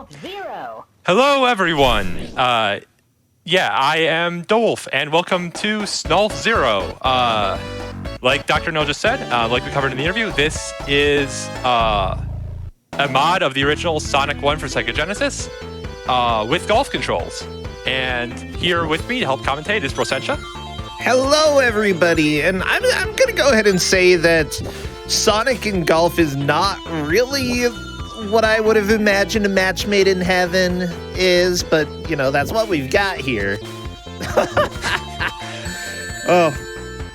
Zero. Hello, everyone. Yeah, I am dowolf, and welcome to SNOLF 0. Like Dr. No just said, like we covered in the interview, this is a mod of the original Sonic 1 for Sega Genesis with golf controls. And here with me to help commentate is Brossentia. Hello, everybody, and I'm going to go ahead and say that Sonic in golf is not really what I would have imagined a match made in heaven is, but, you know, that's what we've got here. Oh,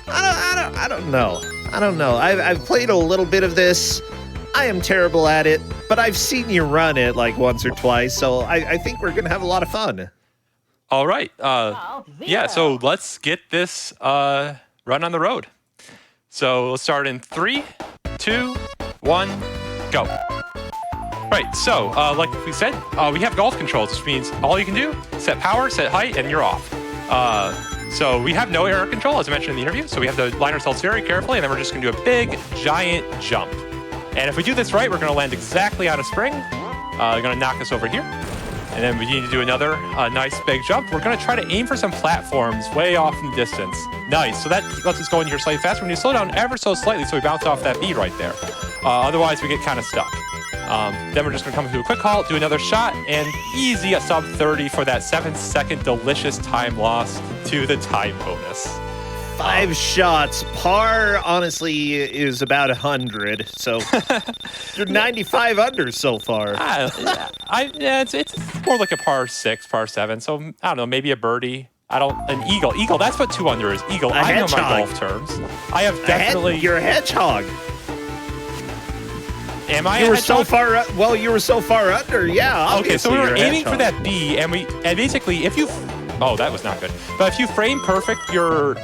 I don't know. I've played a little bit of this. I am terrible at it, but I've seen you run it like once or twice, so I think we're going to have a lot of fun. All right. Yeah, so let's get this run on the road. So let's start in 3, 2, 1, go. Right, so like we said, we have golf controls, which means all you can do, set power, set height, and you're off. So we have no error control, as I mentioned in the interview, so we have to line ourselves very carefully, and then we're just going to do a big, giant jump. And if we do this right, we're going to land exactly on a spring. They're going to knock us over here. And then we need to do another nice big jump. We're going to try to aim for some platforms way off in the distance. Nice. So that lets us go in here slightly faster. We need to slow down ever so slightly so we bounce off that B right there. Otherwise, we get kind of stuck. Then we're just going to come to a quick halt, do another shot, and easy a sub 30 for that 7-second delicious time loss to the time bonus. 5 shots. Par, honestly, is about 100, so you're 95 under so far. Yeah, it's more like a par 6, par 7, so I don't know, maybe a birdie. An eagle. Eagle, that's what 2 under is. Eagle, I know my golf terms. I have definitely... You're a hedgehog. Am I? You were so far. Well, you were so far under. Yeah. Okay, so we were aiming for that B, and basically, if you, that was not good. But if you frame perfect your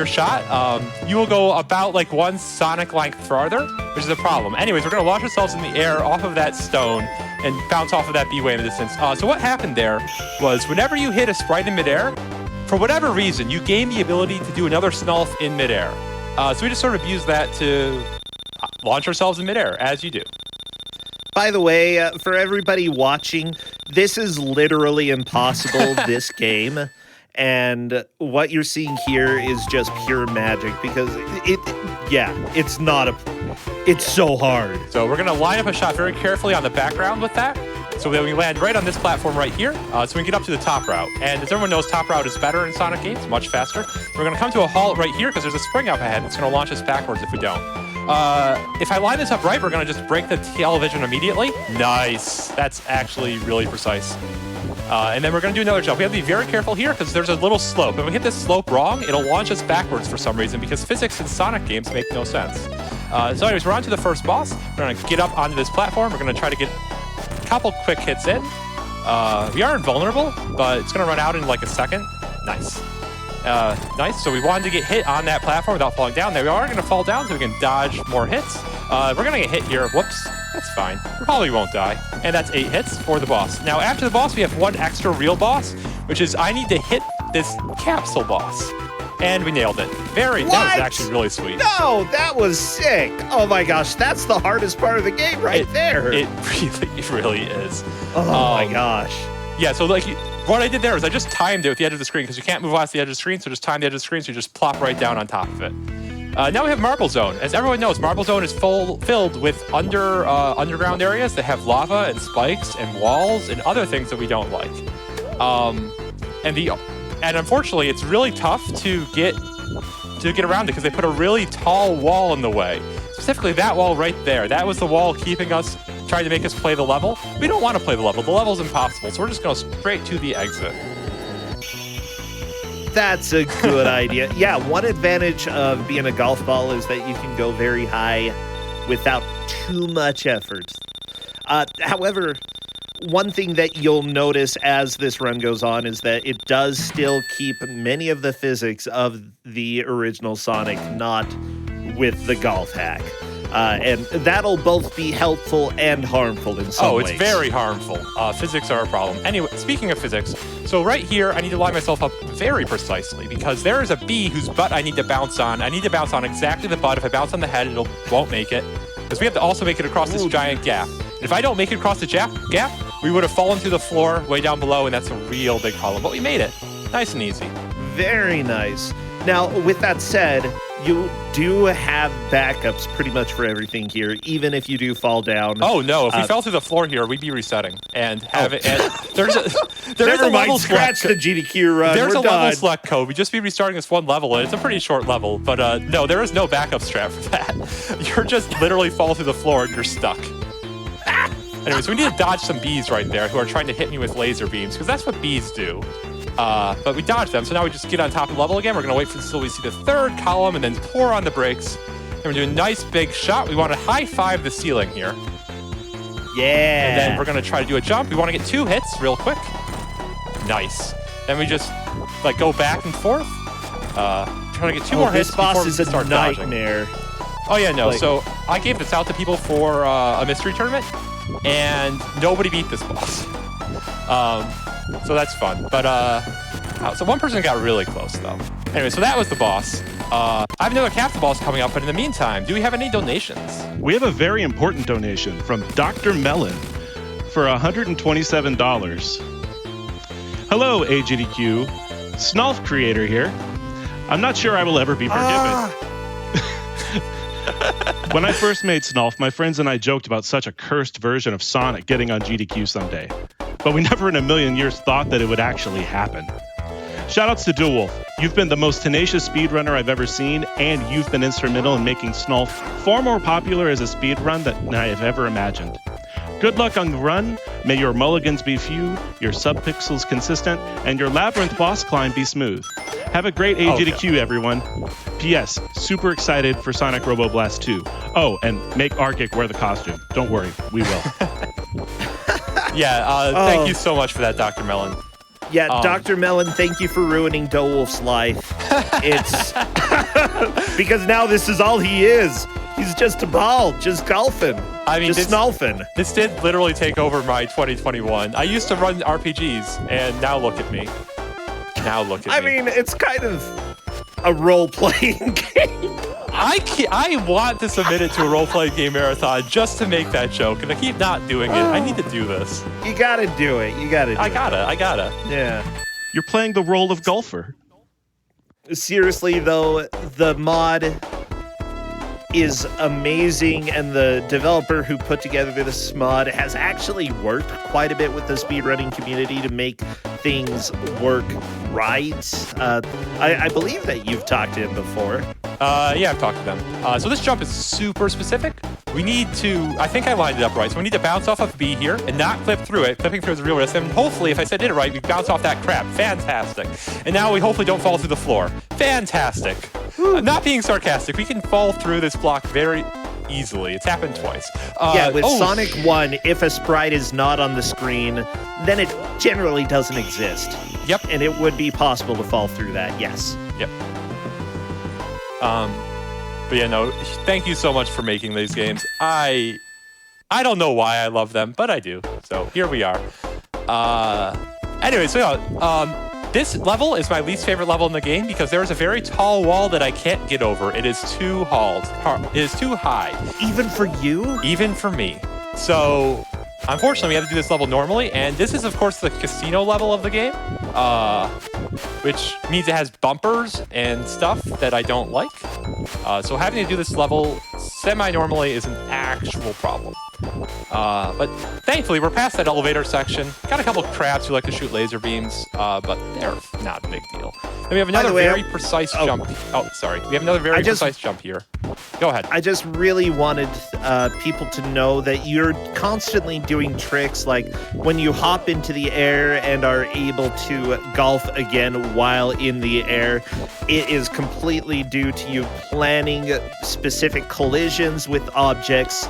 shot, you will go about like 1 Sonic length farther, which is a problem. Anyways, we're gonna launch ourselves in the air off of that stone and bounce off of that B way in the distance. So what happened there was whenever you hit a sprite in midair, for whatever reason, you gain the ability to do another SNOLF in midair. So we just sort of use that to launch ourselves in midair, as you do. By the way, for everybody watching, this is literally impossible, this game. And what you're seeing here is just pure magic because it's so hard. So we're going to line up a shot very carefully on the background with that. So that we land right on this platform right here, so we can get up to the top route. And as everyone knows, top route is better in Sonic games, much faster. We're going to come to a halt right here because there's a spring up ahead. It's going to launch us backwards if we don't. If I line this up right, we're going to just break the television immediately. Nice. That's actually really precise. And then we're going to do another jump. We have to be very careful here because there's a little slope. If we hit this slope wrong, it'll launch us backwards for some reason because physics in Sonic games make no sense. So anyways, we're on to the first boss. We're going to get up onto this platform. We're going to try to get a couple quick hits in. We are invulnerable, but it's going to run out in like a second. Nice. Nice. So we wanted to get hit on that platform without falling down. There we are going to fall down so we can dodge more hits. We're going to get hit here. Whoops. That's fine. We probably won't die. And that's 8 hits for the boss. Now, after the boss, we have 1 extra real boss, which is I need to hit this capsule boss. And we nailed it. That was actually really sweet. No, that was sick. Oh my gosh, that's the hardest part of the game there. It really is. Oh my gosh. Yeah, so like what I did there is I just timed it with the edge of the screen because you can't move off the edge of the screen, so just time the edge of the screen so you just plop right down on top of it. Now we have Marble Zone. As everyone knows, Marble Zone is filled with underground areas that have lava and spikes and walls and other things that we don't like. And unfortunately, it's really tough to get around it because they put a really tall wall in the way. Specifically, that wall right there. That was the wall keeping us, trying to make us play the level. We don't want to play the level. The level's impossible, so we're just going straight to the exit. That's a good idea. Yeah, one advantage of being a golf ball is that you can go very high without too much effort. However, one thing that you'll notice as this run goes on is that it does still keep many of the physics of the original Sonic, not with the golf hack. And that'll both be helpful and harmful in some ways. Oh, it's very harmful. Physics are a problem. Anyway, speaking of physics, so right here, I need to line myself up very precisely because there is a bee whose butt I need to bounce on. I need to bounce on exactly the butt. If I bounce on the head, it won't make it. Because we have to also make it across this giant gap. If I don't make it across the gap, we would have fallen through the floor way down below, and that's a real big problem. But we made it. Nice and easy. Very nice. Now, with that said, you do have backups pretty much for everything here, even if you do fall down. Oh no! If we fell through the floor here, we'd be resetting and have it. And there's a Never mind. level Scratch the GDQ run. There's We're a done. level select code. We'd just be restarting this one level, and it's a pretty short level. But no, there is no backup strat for that. You're just literally fall through the floor and you're stuck. Anyways, we need to dodge some bees right there who are trying to hit me with laser beams, because that's what bees do. But we dodged them, so now we just get on top of the level again. We're going to wait until we see the third column and then pour on the brakes. And we're doing a nice big shot. We want to high-five the ceiling here. Yeah. And then we're going to try to do a jump. We want to get 2 hits real quick. Nice. Then we just like go back and forth. Trying to get 2 more hits. This boss before is we a start dodging. nightmare. Oh yeah, no. Like- So I gave this out to people for a mystery tournament, and nobody beat this boss. So that's fun. But so one person got really close though. Anyway, so that was the boss. I have another Captain Boss coming up, but in the meantime, do we have any donations? We have a very important donation from Dr. Melon for $127. Hello, AGDQ. SNOLF creator here. I'm not sure I will ever be forgiven. When I first made SNOLF, my friends and I joked about such a cursed version of Sonic getting on GDQ someday. But we never in a million years thought that it would actually happen. Shoutouts to dowolf. You've been the most tenacious speedrunner I've ever seen, and you've been instrumental in making SNOLF far more popular as a speedrun than I have ever imagined. Good luck on the run. May your mulligans be few, your subpixels consistent, and your labyrinth boss climb be smooth. Have a great AGDQ, everyone. P.S. Super excited for Sonic Robo Blast 2. Oh, and make Argic wear the costume. Don't worry, we will. Yeah, thank you so much for that, Dr. Melon. Yeah, Dr. Melon, thank you for ruining dowolf's life. It's because now this is all he is. He's just a ball, just golfing. I mean, just snolfing. This did literally take over my 2021. I used to run RPGs, and now look at me. Now look at me. I mean, it's kind of a role-playing game. I want to submit it to a role-playing game marathon just to make that joke, and I keep not doing it. I need to do this. You gotta do it. You gotta do I gotta. Yeah. You're playing the role of golfer. Seriously, though, the mod is amazing, and the developer who put together this mod has actually worked quite a bit with the speedrunning community to make things work right. I believe that you've talked to him before. Yeah, I've talked to them. So this jump is super specific. We need to, I think I lined it up right, so we need to bounce off of B here and not clip through it. Clipping through is a real risk, and hopefully, if I did it right, we bounce off that crap. Fantastic. And now we hopefully don't fall through the floor. Fantastic. Not being sarcastic, we can fall through this block very easily. It's happened twice. Yeah, with Sonic 1, if a sprite is not on the screen, then it generally doesn't exist. Yep. And it would be possible to fall through that, yes. Yep. But yeah, no, thank you so much for making these games. I don't know why I love them, but I do. So here we are. Anyway, so yeah, this level is my least favorite level in the game because there is a very tall wall that I can't get over. It is too It is too high. Even for you? Even for me. So unfortunately, we have to do this level normally, and this is, of course, the casino level of the game, which means it has bumpers and stuff that I don't like. So having to do this level semi-normally is an actual problem. But thankfully, we're past that elevator section. Got a couple of crabs who like to shoot laser beams, but they're not a big deal. Then we have another very precise jump. Oh, sorry. We have another very precise jump here. Go ahead. I just really wanted people to know that you're constantly doing tricks, like when you hop into the air and are able to golf again while in the air. It is completely due to you planning specific collisions with objects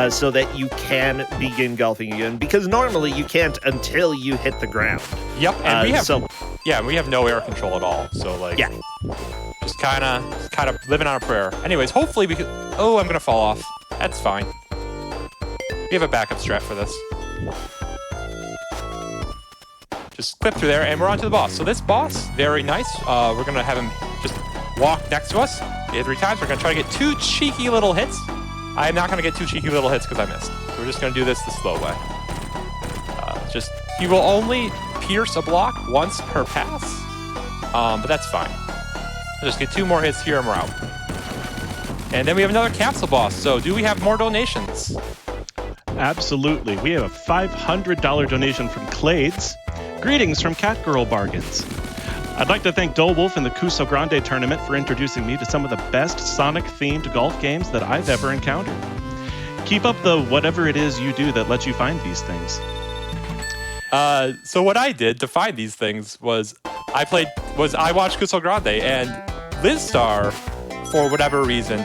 so that you can begin golfing again. Because normally you can't until you hit the ground. Yep, and we have no air control at all. So like, yeah. Just kind of living on a prayer. Anyways, hopefully we could. Oh, I'm gonna fall off. That's fine. We have a backup strat for this. Just clip through there, and we're on to the boss. So this boss, very nice. We're gonna have him just walk next to us. We hit 3 times. We're gonna try to get 2 cheeky little hits. I'm not going to get 2 cheeky little hits because I missed. So we're just going to do this the slow way. He will only pierce a block once per pass, but that's fine. I'll just get 2 more hits here and we're out. And then we have another capsule boss. So do we have more donations? Absolutely. We have a $500 donation from Clades. Greetings from Catgirl Bargains. I'd like to thank dowolf and the Cuso Grande tournament for introducing me to some of the best Sonic-themed golf games that I've ever encountered. Keep up the whatever it is you do that lets you find these things. So what I did to find these things was I watched Cuso Grande, and Lizstar, for whatever reason,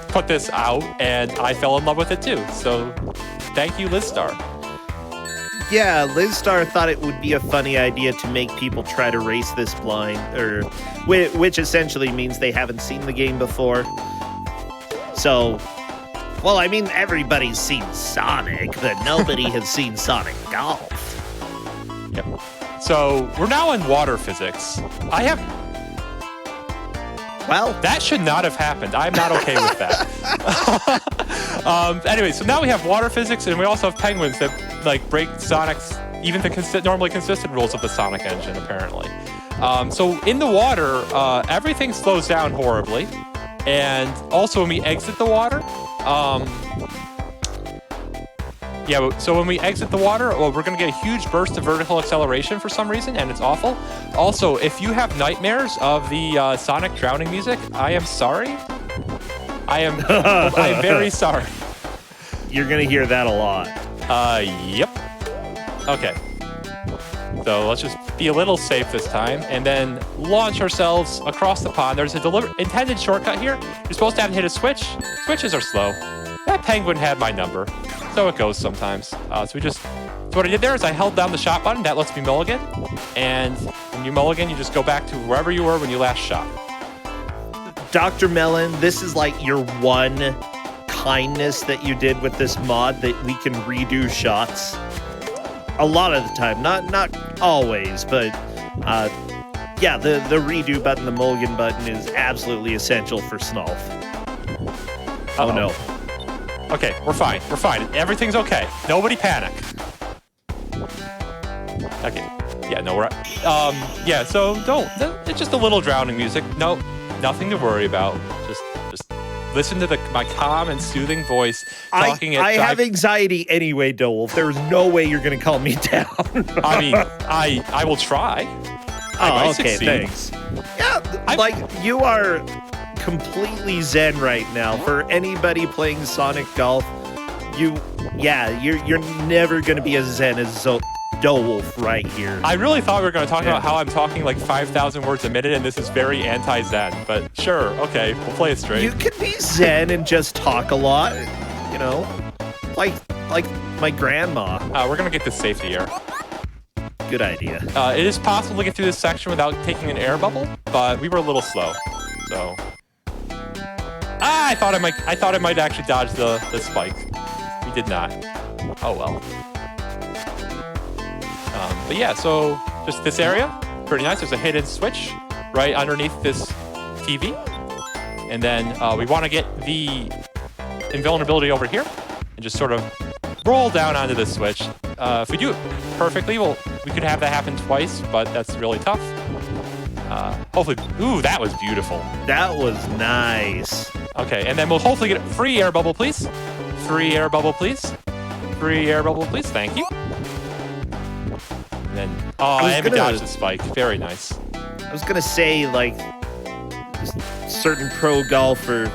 put this out, and I fell in love with it too. So thank you, Lizstar. Yeah, Lizstar thought it would be a funny idea to make people try to race this blind, which essentially means they haven't seen the game before. So, well, I mean, everybody's seen Sonic, but nobody has seen Sonic Golf. Yep. So we're now in water physics. Well, that should not have happened. I'm not okay with that. Anyway, so now we have water physics, and we also have penguins that break Sonic's even the normally consistent rules of the Sonic engine, apparently. So in the water, everything slows down horribly, and also when we exit the water, so when we exit the water, we're going to get a huge burst of vertical acceleration for some reason, and it's awful. Also, if you have nightmares of the Sonic drowning music, I am sorry. I'm very sorry. You're going to hear that a lot. Yep. Okay. So let's just be a little safe this time, and then launch ourselves across the pond. There's a intended shortcut here. You're supposed to have to hit a switch. Switches are slow. That penguin had my number. So it goes sometimes. So what I did there is I held down the shot button. That lets me mulligan. And when you mulligan, you just go back to wherever you were when you last shot. Dr. Melon, this is like your one kindness that you did with this mod, that we can redo shots. A lot of the time. Not always, but yeah, the redo button, the mulligan button is absolutely essential for SNOLF. Oh no. Okay, we're fine. We're fine. Everything's okay. Nobody panic. Okay. Yeah, no, we're... yeah, so it's just a little drowning music. No, nothing to worry about. Just listen to my calm and soothing voice talking I have anxiety anyway, dowolf. There's no way you're going to calm me down. I mean, I will try. I might okay, succeed. Thanks. Yeah, you are completely zen right now. For anybody playing Sonic Golf, you're never going to be as zen as dowolf right here. I really thought we were going to talk about how I'm talking like 5,000 words a minute, and this is very anti-zen, but sure, okay, we'll play it straight. You could be zen and just talk a lot, like my grandma. We're going to get this safety air. Good idea. It is possible to get through this section without taking an air bubble, but we were a little slow, so... I thought I might actually dodge the spike. We did not. Oh well. But yeah, so just this area, pretty nice. There's a hidden switch right underneath this TV. And then we want to get the invulnerability over here and just sort of roll down onto this switch. If we do it perfectly, we could have that happen twice, but that's really tough. Hopefully, ooh, that was beautiful. That was nice. Okay, and then we'll hopefully get a free air bubble, please. Free air bubble, please. Free air bubble, please. Thank you. And then, and we dodged the spike. Very nice. I was gonna say, like, certain pro golfer,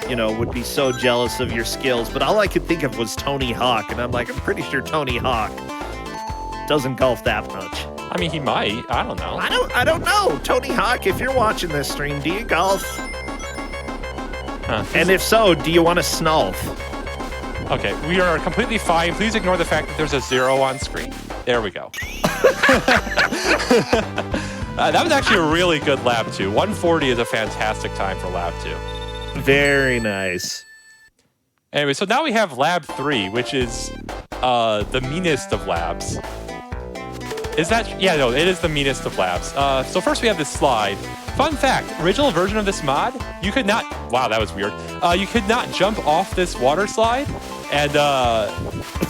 would be so jealous of your skills, but all I could think of was Tony Hawk, and I'm pretty sure Tony Hawk doesn't golf that much. I mean, he might. I don't know. I don't know. Tony Hawk, if you're watching this stream, do you golf? And if so, do you want to SNOLF? Okay, we are completely fine. Please ignore the fact that there's a 0 on screen. There we go. That was actually a really good lab 2. 140 is a fantastic time for lab 2. Very nice. Anyway, so now we have lab 3, which is the meanest of labs. Is that? Yeah, no, it is the meanest of labs. So first we have this slide. Fun fact, original version of this mod, you could not, wow, that was weird. You could not jump off this water slide, and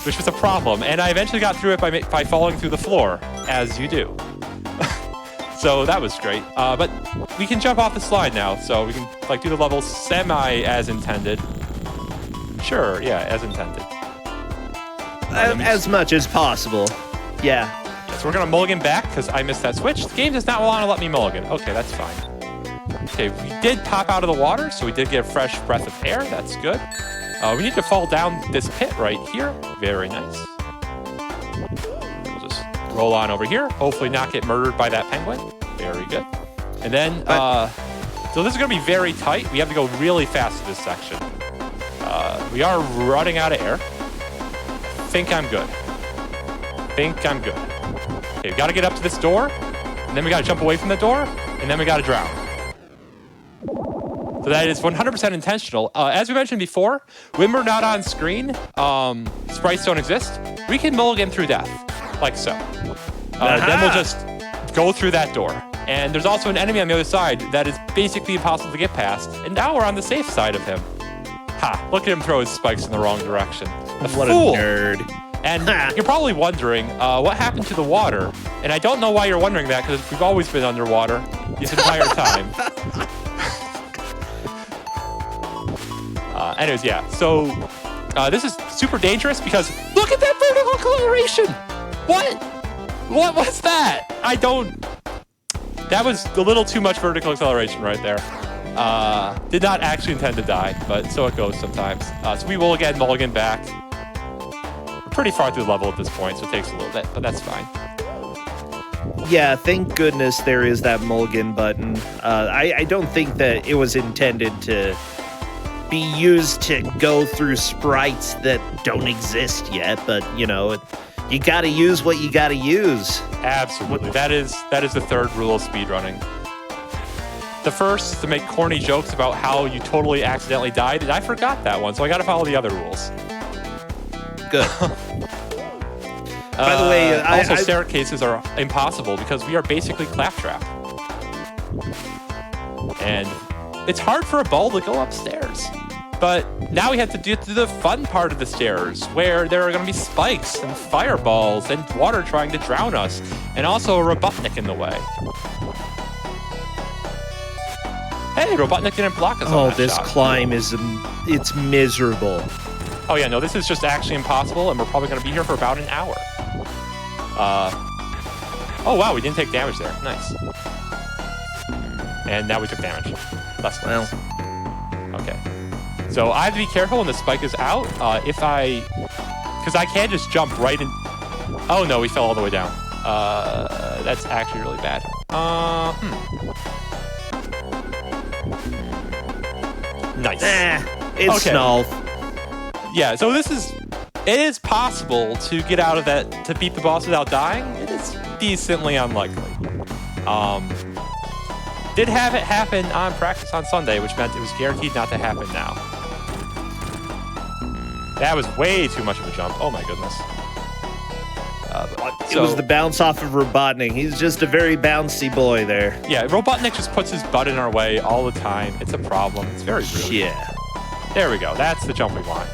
which was a problem. And I eventually got through it by falling through the floor, as you do. So that was great. But we can jump off the slide now, so we can like do the level semi as intended. Sure, yeah, as intended. As much as possible. Yeah. So we're gonna mulligan back because I missed that switch. The game does not want to let me mulligan. Okay, that's fine. Okay, we did pop out of the water, so we did get a fresh breath of air. That's good. We need to fall down this pit right here. Very nice. We'll just roll on over here. Hopefully not get murdered by that penguin. Very good. And then, so this is gonna be very tight. We have to go really fast to this section. We are running out of air. Think I'm good. Think I'm good. Okay, we gotta get up to this door, and then we gotta jump away from the door, and then we gotta drown. So that is 100% intentional. As we mentioned before, when we're not on screen, sprites don't exist. We can mulligan through death, like so. Then we'll just go through that door. And there's also an enemy on the other side that is basically impossible to get past, and now we're on the safe side of him. Ha, look at him throw his spikes in the wrong direction. What fool. a nerd. And you're probably wondering what happened to the water. And I don't know why you're wondering that, because we've always been underwater this entire time. Anyways, yeah. So this is super dangerous because look at that vertical acceleration. What was that? That was a little too much vertical acceleration right there. Did not actually intend to die, but so it goes sometimes. So we will again mulligan back. Pretty far through the level at this point, so it takes a little bit, but that's fine. Yeah, thank goodness there is that mulligan button. I don't think that it was intended to be used to go through sprites that don't exist yet, but you know, you gotta use what you gotta use. Absolutely. That is the third rule of speedrunning. The first is to make corny jokes about how you totally accidentally died, and I forgot that one, so I gotta follow the other rules. Good. By the way, also staircases are impossible because we are basically claptrap. And it's hard for a ball to go upstairs. But now we have to do the fun part of the stairs, where there are going to be spikes and fireballs and water trying to drown us, and also a Robotnik in the way. Hey, Robotnik didn't block us on that this shot. climb it's miserable. Oh yeah, no, this is just actually impossible, and we're probably going to be here for about an hour. Oh wow, we didn't take damage there. Nice. And now we took damage. Less nice. Well. Okay. So I have to be careful when the spike is out. Because I can't just jump right in. Oh no, we fell all the way down. That's actually really bad. Nice. It's okay. SNOLF. Yeah, so it is possible to get out of that, to beat the boss without dying. It is decently unlikely. Did have it happen on practice on Sunday, which meant it was guaranteed not to happen now. That was way too much of a jump. Oh my goodness. It was the bounce off of Robotnik. He's just a very bouncy boy there. Yeah, Robotnik just puts his butt in our way all the time. It's a problem. It's very rude. Yeah. There we go. That's the jump we want.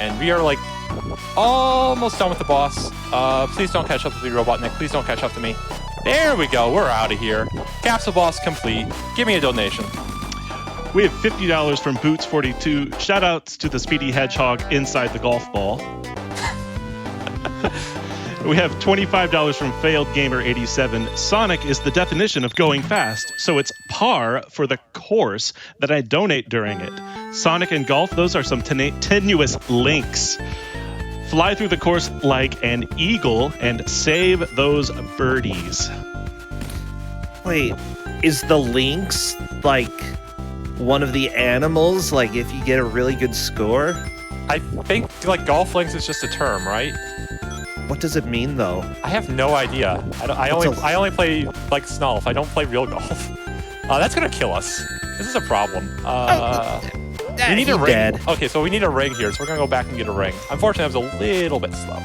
And we are like almost done with the boss. Please don't catch up to me, Robotnik. Please don't catch up to me. There we go. We're out of here. Capsule boss complete. Give me a donation. We have $50 from Boots42. Shoutouts to the Speedy Hedgehog inside the golf ball. We have $25 from Failed Gamer 87. Sonic is the definition of going fast, so it's par for the course that I donate during it. Sonic and golf, those are some tenuous links. Fly through the course like an eagle and save those birdies. Wait, is the lynx like one of the animals? Like if you get a really good score? I think like golf links is just a term, right? What does it mean though? I have no idea. I only play like SNOLF. I don't play real golf. That's gonna kill us. This is a problem. We need a ring. Dead. Okay, so we need a ring here, so we're gonna go back and get a ring. Unfortunately, I was a little bit slow.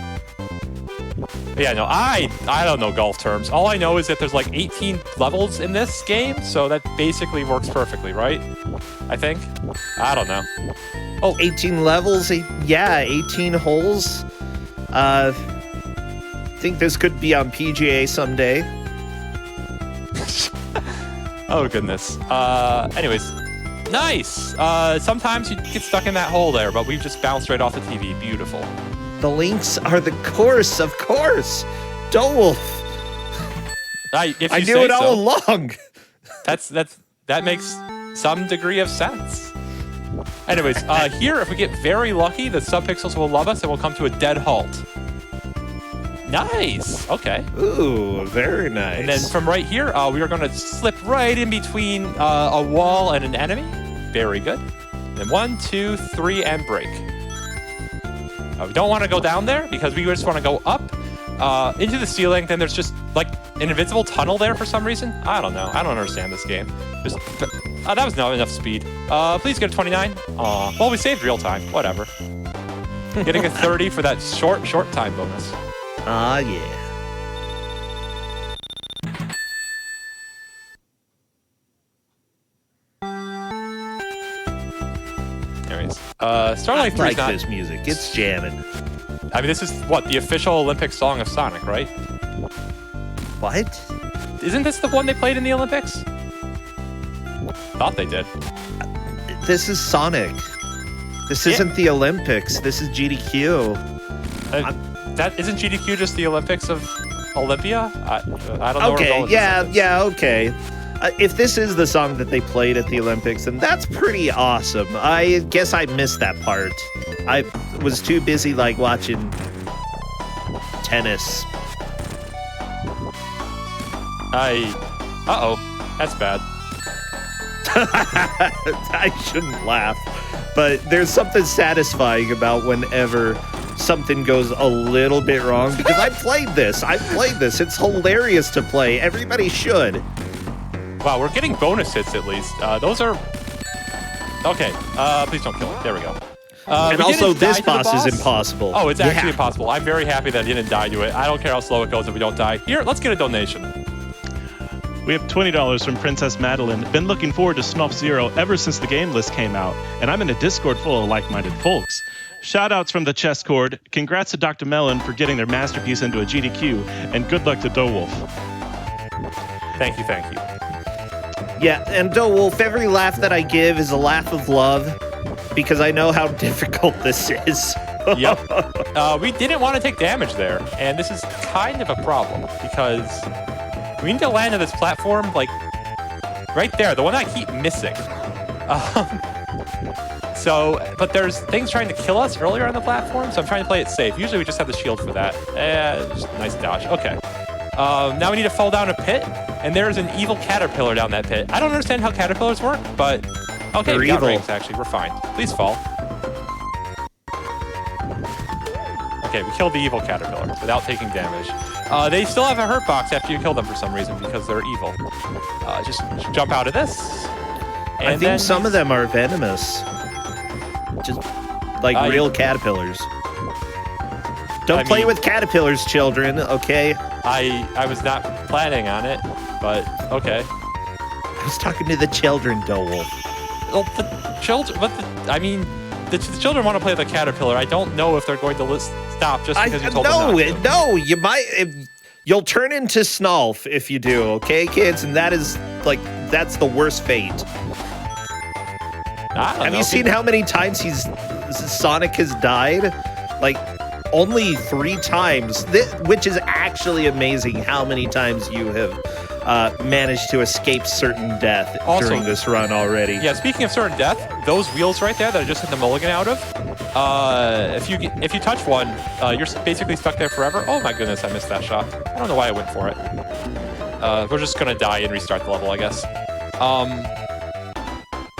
Yeah, no, I don't know golf terms. All I know is that there's like 18 levels in this game, so that basically works perfectly, right? I think. I don't know. Oh, 18 levels? Yeah, 18 holes. Think this could be on PGA someday. oh goodness. Anyways, nice. Sometimes you get stuck in that hole there, but we've just bounced right off the TV. Beautiful. The links are the course, of course. Dowolf. I knew it all along. That makes some degree of sense. Anyways, here, if we get very lucky, the subpixels will love us and we'll come to a dead halt. Nice. Okay. Ooh, very nice. And then from right here, we are going to slip right in between a wall and an enemy. Very good. Then 1, 2, 3, and break. We don't want to go down there because we just want to go up into the ceiling. Then there's just like an invincible tunnel there for some reason. I don't know. I don't understand this game. Just that was not enough speed. Please get a 29. Aw. Well, we saved real time. Whatever. Getting a 30 for that short time bonus. Ah, yeah. Anyways, Starlight 3 I is like not... this music. It's jamming. I mean, this is, what, the official Olympic song of Sonic, right? What? Isn't this the one they played in the Olympics? Thought they did. This is Sonic. This isn't the Olympics. This is GDQ. That isn't GDQ just the Olympics of Olympia? I don't know. Okay, yeah, okay. If this is the song that they played at the Olympics, then that's pretty awesome. I guess I missed that part. I was too busy, like, watching tennis. Uh-oh. That's bad. I shouldn't laugh, but there's something satisfying about whenever something goes a little bit wrong, because I've played this. It's hilarious to play. Everybody should. Wow, we're getting bonus hits at least. Those are... Okay, please don't kill it. There we go. And also, this boss is impossible. Oh, it's actually impossible. I'm very happy that I didn't die to it. I don't care how slow it goes if we don't die. Here, let's get a donation. We have $20 from Princess Madeline. Been looking forward to SNOLF Zero ever since the game list came out, and I'm in a Discord full of like-minded folks. Shoutouts from the chesscord. Congrats to Dr. Mellon for getting their masterpiece into a GDQ, and good luck to Dowolf. Thank you. Yeah, and Dowolf, every laugh that I give is a laugh of love, because I know how difficult this is. Yep. We didn't want to take damage there, and this is kind of a problem, because we need to land on this platform, like, right there, the one I keep missing. But there's things trying to kill us earlier on the platform, so I'm trying to play it safe. Usually we just have the shield for that. Just a nice dodge. Okay. Now we need to fall down a pit, and there's an evil caterpillar down that pit. I don't understand how caterpillars work, but okay, they're we got evil. rings, actually. We're fine. Please fall. Okay, we killed the evil caterpillar without taking damage. They still have a hurt box after you kill them for some reason because they're evil. Just jump out of this. And I think some of them are venomous. Just like real caterpillars. Don't play with caterpillars, children, okay? I was not planning on it, but okay. I was talking to the children, Dowolf. Well, the children, the children want to play the caterpillar. I don't know if they're going to stop just because you told them not to. No, you might. You'll turn into SNOLF if you do, okay, kids? And that is, like, that's the worst fate. Have you seen how many times Sonic has died? Like, only 3 times, which is actually amazing how many times you have managed to escape certain death during this run already. Yeah, speaking of certain death, those wheels right there that I just hit the mulligan out of, if you touch one, you're basically stuck there forever. Oh my goodness, I missed that shot. I don't know why I went for it. We're just gonna die and restart the level, I guess.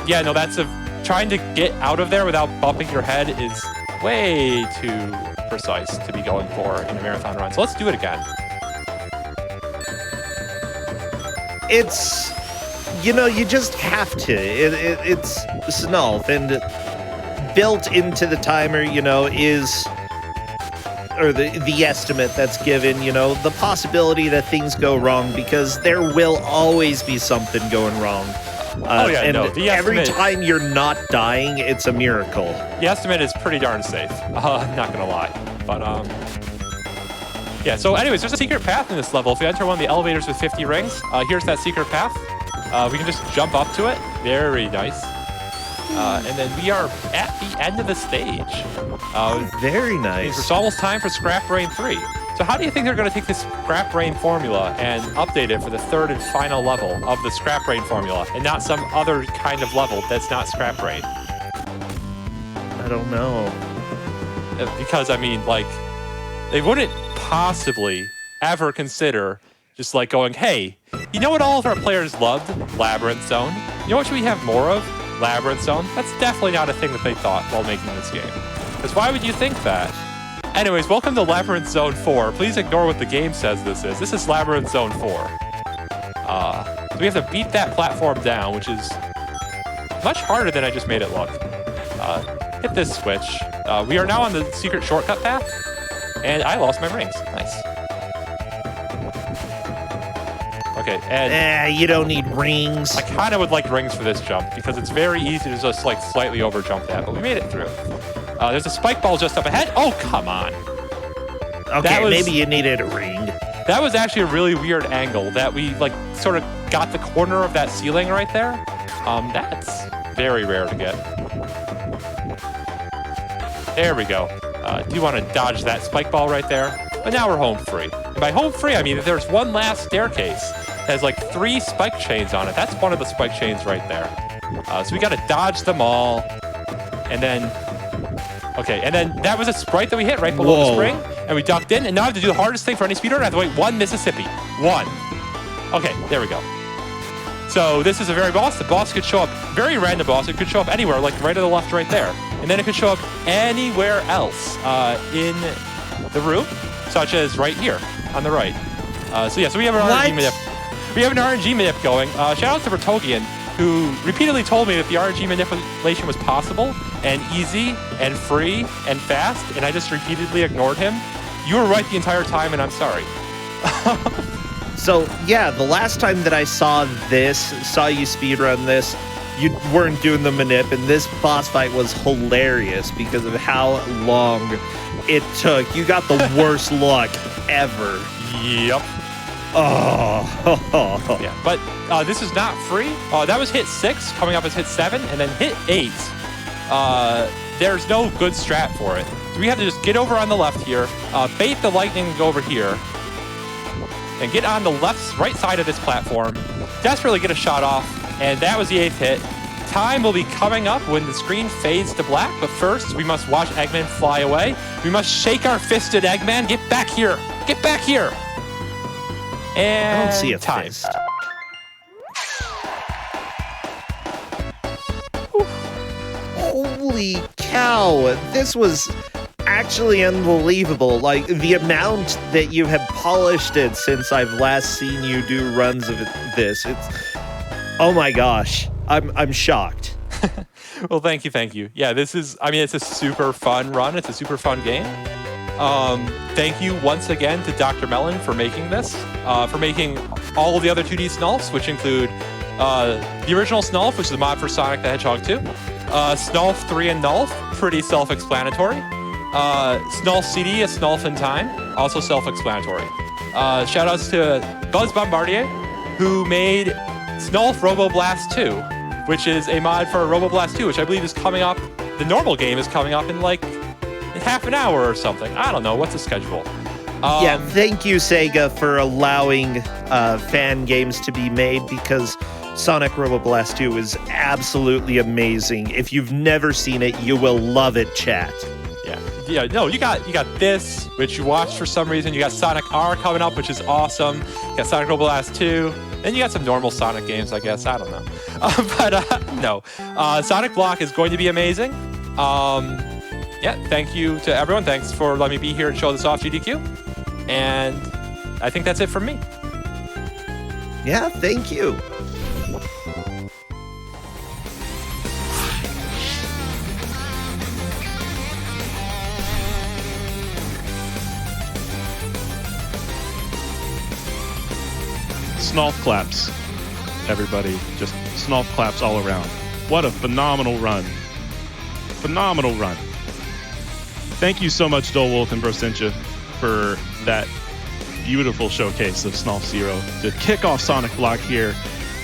Yeah, no, trying to get out of there without bumping your head is way too precise to be going for in a marathon run. So let's do it again. It's, you just have to. It's SNOLF, and built into the timer, is or the estimate that's given, the possibility that things go wrong, because there will always be something going wrong. Every time you're not dying, it's a miracle. The estimate is pretty darn safe. Not gonna lie, but yeah. So, anyways, there's a secret path in this level. If you enter one of the elevators with 50 rings, here's that secret path. We can just jump up to it. Very nice. And then we are at the end of the stage. Very nice. It's almost time for Scrap Brain 3. So how do you think they're going to take this Scrap Brain formula and update it for the third and final level of the Scrap Brain formula, and not some other kind of level that's not Scrap Brain? I don't know. Because, I mean, like, they wouldn't possibly ever consider just like going, hey, you know what all of our players loved? Labyrinth Zone. You know what should we have more of? Labyrinth Zone. That's definitely not a thing that they thought while making this game. Because why would you think that? Anyways, welcome to Labyrinth Zone 4. Please ignore what the game says this is. This is Labyrinth Zone 4. So we have to beat that platform down, which is much harder than I just made it look. Hit this switch. We are now on the secret shortcut path, and I lost my rings. Nice. Okay, and you don't need rings. I kind of would like rings for this jump, because it's very easy to just like slightly over jump that, but we made it through. There's a spike ball just up ahead. Oh, come on. Okay, maybe you needed a ring. That was actually a really weird angle that we like sort of got the corner of that ceiling right there. That's very rare to get. There we go. Do want to dodge that spike ball right there? But now we're home free. And by home free, I mean that there's one last staircase that has like 3 spike chains on it. That's one of the spike chains right there. So we got to dodge them all. And then, okay, and then that was a sprite that we hit right below the spring. And we ducked in. And now I have to do the hardest thing for any speedrunner. I have to wait 1 Mississippi. 1. Okay, there we go. So this is a very boss. The boss could show up, very random boss. It could show up anywhere, like right or the left, right there. And then it could show up anywhere else in the room, such as right here on the right. So we have an RNG manip. We have an RNG manip going. Shout out to Bertogian, who repeatedly told me that the RNG manipulation was possible and easy and free and fast, and I just repeatedly ignored him. You were right the entire time, and I'm sorry. So, yeah, the last time that I saw you speedrun this, you weren't doing the manip, and this boss fight was hilarious because of how long it took. You got the worst luck ever. Yep. Oh. Yeah, but this is not free. That was hit 6, coming up as hit 7, and then hit 8. There's no good strat for it. So we have to just get over on the left here, bait the lightning and go over here, and get on the right side of this platform, desperately get a shot off, and that was the 8th hit. Time will be coming up when the screen fades to black, but first we must watch Eggman fly away. We must shake our fist at Eggman. Get back here! Get back here! And I don't see a time. fist. Holy cow! This was actually unbelievable. Like, the amount that you have polished it since I've last seen you do runs of this. Oh my gosh. I'm shocked. Well, thank you. Yeah, it's a super fun run. It's a super fun game. Thank you once again to Dr. Mellon for making this, for making all of the other 2D SNOLFs, which include the original SNOLF, which is a mod for Sonic the Hedgehog 2, SNOLF 3 and NOLF, pretty self-explanatory, SNOLF CD, a SNOLF in Time, also self-explanatory. Shoutouts to Buzz Bombardier, who made SNOLF Roboblast 2, which is a mod for Roboblast 2, which I believe is coming up. The normal game is coming up in half an hour or something. I don't know. What's the schedule? Yeah, thank you, Sega, for allowing fan games to be made, because Sonic Roboblast 2 is absolutely amazing. If you've never seen it, you will love it, chat. Yeah, no, you got this, which you watched for some reason. You got Sonic R coming up, which is awesome. You got Sonic Roboblast 2. Then you got some normal Sonic games, I guess. I don't know. No. Sonic Block is going to be amazing. Yeah, thank you to everyone. Thanks for letting me be here and show this off, GDQ. And I think that's it from me. Yeah, thank you. SNOLF claps, everybody. Just SNOLF claps all around. What a phenomenal run. Phenomenal run. Thank you so much, dowolf and Brossentia, for that beautiful showcase of SNOLF Zero to kick off Sonic Block here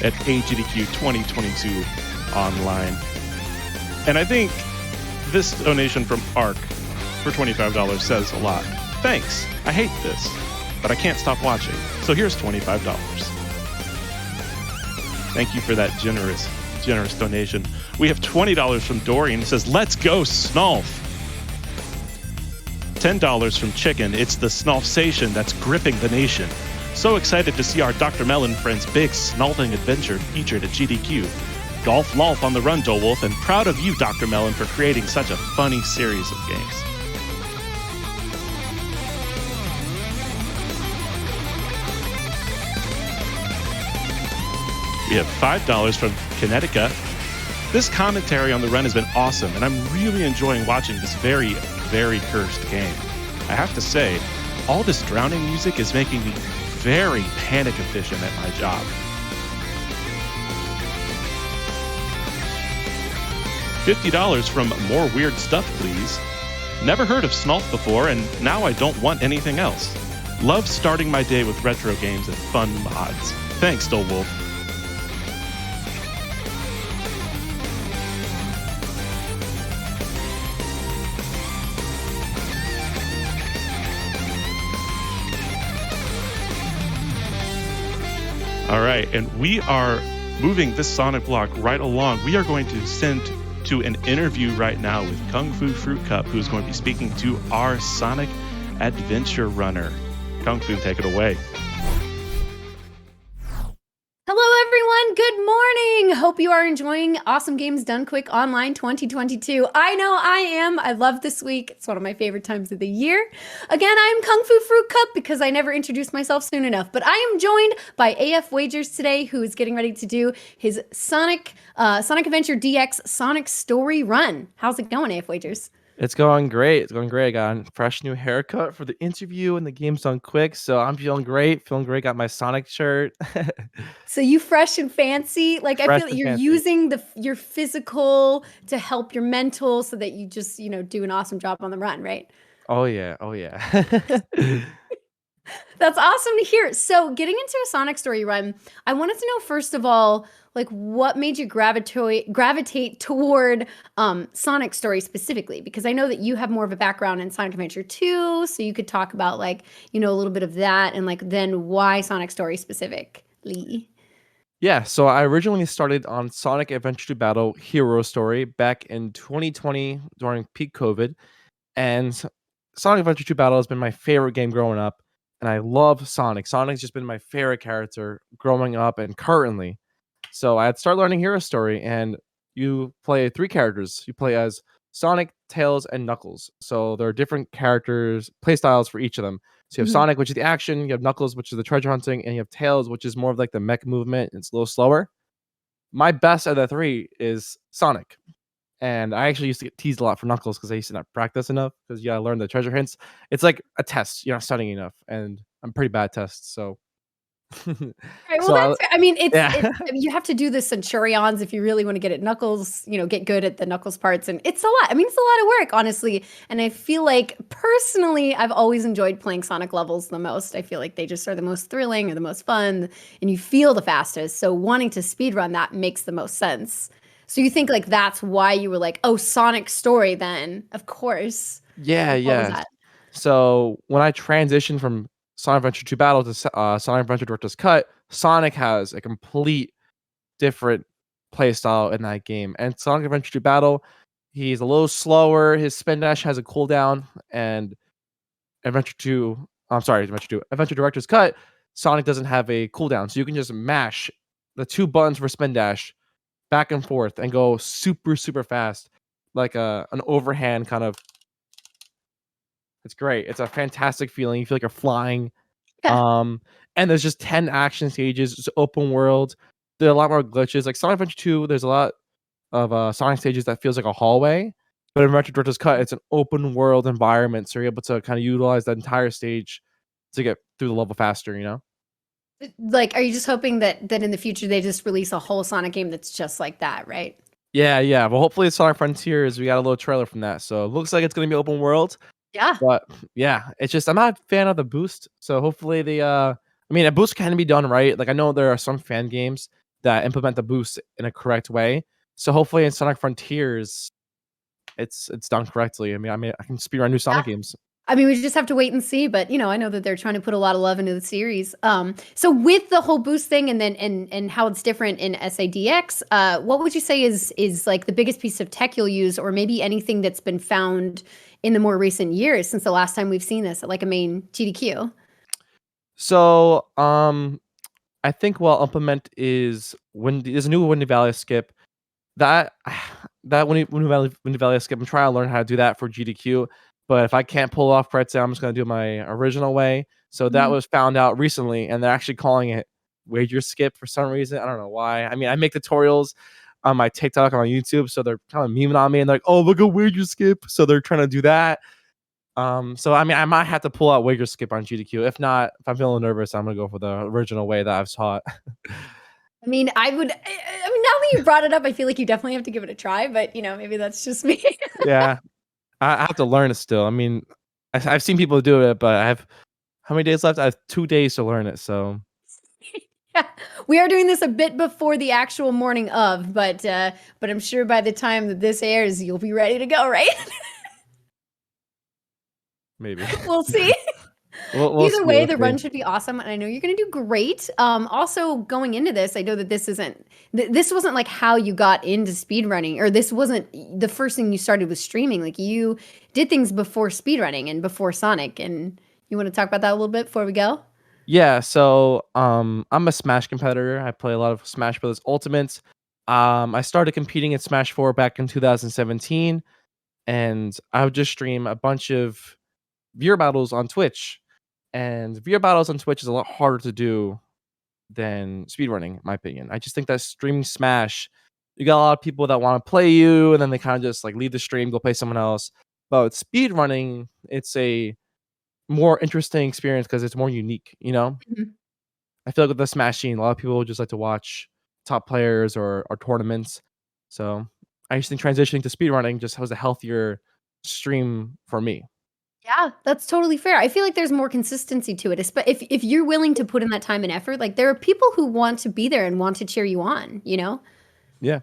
at AGDQ 2022 online. And I think this donation from ARC for $25 says a lot. Thanks. I hate this, but I can't stop watching. So here's $25. Thank you for that generous donation. We have $20 from Dorian. It says, let's go, SNOLF. $10 from Chicken. It's the SNOLFsation that's gripping the nation. So excited to see our Dr. Melon friends' big snolfing adventure featured at GDQ. Golf lolf on the run, dowolf, and proud of you, Dr. Melon, for creating such a funny series of games. We have $5 from Kinetica. This commentary on the run has been awesome, and I'm really enjoying watching this very, very cursed game. I have to say, all this drowning music is making me very panic efficient at my job. $50 from More Weird Stuff, please. Never heard of SNOLF before, and now I don't want anything else. Love starting my day with retro games and fun mods. Thanks, dowolf. All right, and we are moving this Sonic block right along. We are going to send to an interview right now with Kungfufruitcup, who's going to be speaking to our Sonic Adventure Runner. Kung Fu, take it away. Hello, everyone. Good morning. Hope you are enjoying Awesome Games Done Quick Online 2022. I know I am. I love this week. It's one of my favorite times of the year. Again, I'm Kungfufruitcup because I never introduced myself soon enough. But I am joined by AFWagers today, who is getting ready to do his Sonic Adventure DX Sonic Story Run. How's it going, AFWagers? It's going great. It's going great. I got a fresh new haircut for the interview and the game's done quick. So I'm feeling great. Got my Sonic shirt. So you fresh and fancy. Like I Fresh feel like and you're fancy. using your physical to help your mental so that you just, do an awesome job on the run, right? Oh yeah. Oh yeah. That's awesome to hear. So getting into a Sonic Story run, I wanted to know, first of all, like what made you gravitate toward Sonic Story specifically? Because I know that you have more of a background in Sonic Adventure 2, so you could talk about like, a little bit of that and like then why Sonic Story specifically. Yeah. So I originally started on Sonic Adventure 2 Battle Hero Story back in 2020 during peak COVID. And Sonic Adventure 2 Battle has been my favorite game growing up. And I love Sonic. Sonic's just been my favorite character growing up and currently. So I had started learning Hero Story, and you play 3 characters. You play as Sonic, Tails, and Knuckles. So there are different characters, playstyles for each of them. So you have Mhm. Sonic, which is the action. You have Knuckles, which is the treasure hunting, and you have Tails, which is more of like the mech movement. It's a little slower. My best of the 3 is Sonic. And I actually used to get teased a lot for Knuckles because I used to not practice enough because you gotta learn the treasure hints. It's like a test. You're not studying enough, and I'm pretty bad at tests. So, Right, well, so that's fair. I mean, yeah, you have to do the Centurions if you really want to get at Knuckles, get good at the Knuckles parts. And it's a lot. I mean, it's a lot of work, honestly. And I feel like personally, I've always enjoyed playing Sonic levels the most. I feel like they just are the most thrilling or the most fun, and you feel the fastest. So wanting to speedrun that makes the most sense. So you think like that's why you were like, oh, Sonic Story then, of course. yeah, Like, what was yeah. that? So when I transitioned from Sonic Adventure 2 Battle to Sonic Adventure Director's Cut, Sonic has a complete different playstyle in that game. And Sonic Adventure 2 Battle, he's a little slower. His spin dash has a cooldown, and Adventure 2, Adventure Director's Cut, Sonic doesn't have a cooldown. So you can just mash the 2 buttons for spin dash back and forth and go super, super fast. Like an overhand kind of. It's great. It's a fantastic feeling. You feel like you're flying. Yeah. And there's just 10 action stages. It's open world. There are a lot more glitches. Like Sonic Adventure 2, there's a lot of Sonic stages that feels like a hallway. But in Adventure Director's Cut, it's an open world environment. So you're able to kind of utilize that entire stage to get through the level faster, Like, are you just hoping that in the future they just release a whole Sonic game that's just like that, right? Yeah. Well, hopefully it's Sonic Frontiers. We got a little trailer from that, so it looks like it's gonna be open world. Yeah. But yeah, it's just I'm not a fan of the boost. So hopefully I mean, a boost can be done right. Like I know there are some fan games that implement the boost in a correct way. So hopefully in Sonic Frontiers, it's done correctly. I mean, I can speedrun new Sonic games. I mean, we just have to wait and see, but I know that they're trying to put a lot of love into the series. So with the whole boost thing and then and how it's different in SADX, what would you say is like the biggest piece of tech you'll use, or maybe anything that's been found in the more recent years since the last time we've seen this at like a main GDQ? So I think what I'll implement is when there's a new Windy Valley skip. That Windy Valley skip, I'm trying to learn how to do that for GDQ. But if I can't pull off correctly, I'm just gonna do my original way. So that was found out recently, and they're actually calling it wager skip for some reason. I don't know why. I mean, I make tutorials on my TikTok and on YouTube, so they're kind of memeing on me and like, oh, look at wager skip. So they're trying to do that. So I mean, I might have to pull out wager skip on GDQ. If not, if I'm feeling nervous, I'm gonna go for the original way that I've taught. I mean, I mean, now that you brought it up, I feel like you definitely have to give it a try, but maybe that's just me. Yeah, I have to learn it still. I mean, I've seen people do it, but I have how many days left? I have 2 days to learn it. So Yeah, we are doing this a bit before the actual morning of, but I'm sure by the time that this airs, you'll be ready to go, right? maybe We'll see. we'll Either see, way, we'll the see. run should be awesome, and I know you're going to do great. Also, going into this, I know that this wasn't like how you got into speedrunning, or this wasn't the first thing you started with streaming. Like you did things before speedrunning and before Sonic, and you want to talk about that a little bit before we go? Yeah, so I'm a Smash competitor. I play a lot of Smash Bros. Ultimates. I started competing at Smash 4 back in 2017, and I would just stream a bunch of viewer battles on Twitch. And viewer battles on Twitch is a lot harder to do than speedrunning, in my opinion. I just think that streaming Smash, you got a lot of people that want to play you, and then they kind of just like leave the stream, go play someone else. But with speedrunning, it's a more interesting experience because it's more unique, Mhm. I feel like with the Smash scene, a lot of people just like to watch top players or tournaments. So I just think transitioning to speedrunning just has a healthier stream for me. Yeah, that's totally fair. I feel like there's more consistency to it. If you're willing to put in that time and effort, like there are people who want to be there and want to cheer you on, Yeah. Yeah.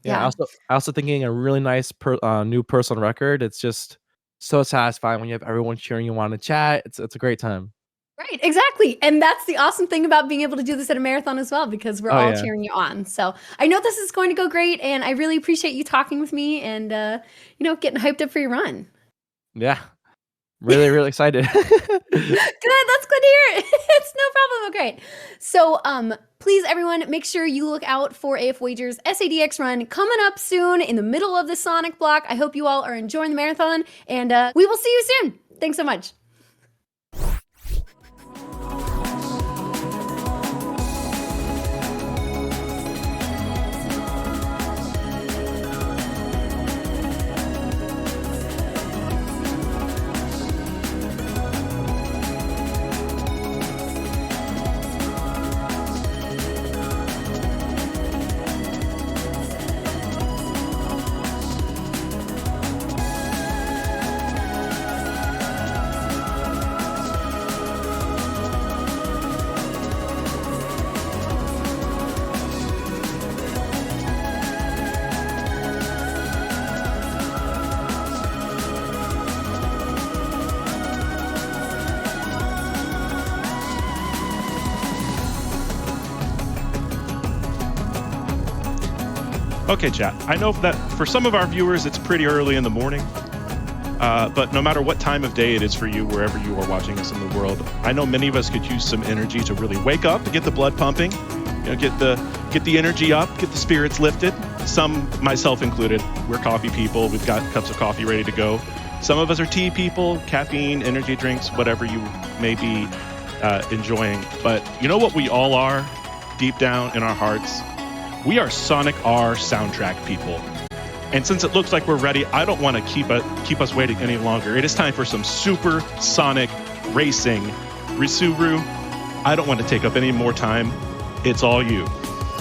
Yeah. I also thinking a really nice new personal record. It's just so satisfying when you have everyone cheering you on in chat. It's a great time. Right, exactly. And that's the awesome thing about being able to do this at a marathon as well, because we're Oh all yeah. cheering you on. So I know this is going to go great, and I really appreciate you talking with me and getting hyped up for your run. Yeah. Really, really excited. Good, that's good to hear. It's no problem. Okay. So please everyone make sure you look out for AFWagers SADX run coming up soon in the middle of the Sonic block. I hope you all are enjoying the marathon, and we will see you soon. Thanks so much. Okay, chat. I know that for some of our viewers, it's pretty early in the morning. But no matter what time of day it is for you, wherever you are watching us in the world, I know many of us could use some energy to really wake up, to get the blood pumping, get the energy up, get the spirits lifted. Some, myself included, we're coffee people. We've got cups of coffee ready to go. Some of us are tea people, caffeine, energy drinks, whatever you may be enjoying. But you know what we all are deep down in our hearts? We are Sonic R soundtrack people. And since it looks like we're ready, I don't want to keep us waiting any longer. It is time for some super Sonic racing. Risuru, I don't want to take up any more time. It's all you.